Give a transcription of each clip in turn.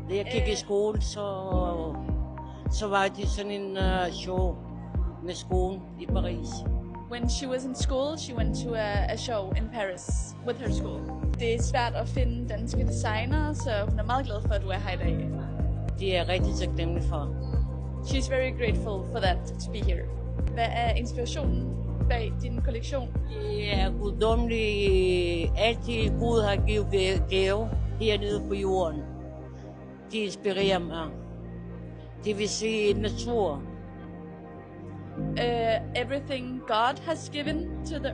Da jeg gik i skole, så var det sådan en show med skolen i Paris. When she was in school, she went to a show in Paris with her school. Det er svært at finde danske designer, så hun er meget glad for, at du er her i dag. Det er rigtig taknemmelig for. She's very grateful for that, to be here. Hvad er inspirationen bag din kollektion? Det er guddommeligt. Altid Gud har givet gave hernede på jorden. Det inspirerer mig. Det vil sige natur. Everything God has given to the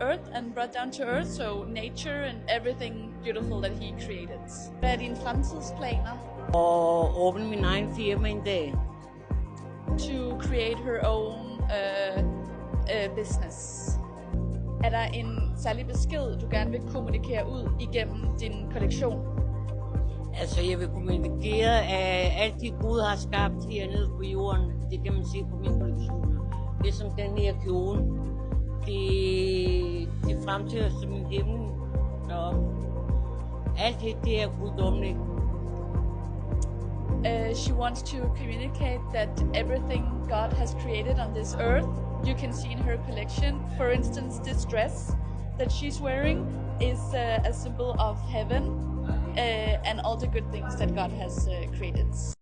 earth and brought down to earth, so nature and everything beautiful that he created. Hvad er dine fremtidsplaner? Og åbne min egen firma en dag. To create her own business. Er der en særlig besked, du gerne vil kommunikere ud igennem din kollektion? Altså, jeg vil kommunikere, at alt det Gud har skabt hernede på jorden, det kan man se på min kollektion. Det er som den her kjole. Det fremstiller som en himmel deroppe. Alt det er guddommeligt. She wants to communicate that everything God has created on this earth, you can see in her collection. For instance, this dress that she's wearing is a symbol of heaven and all the good things that God has created.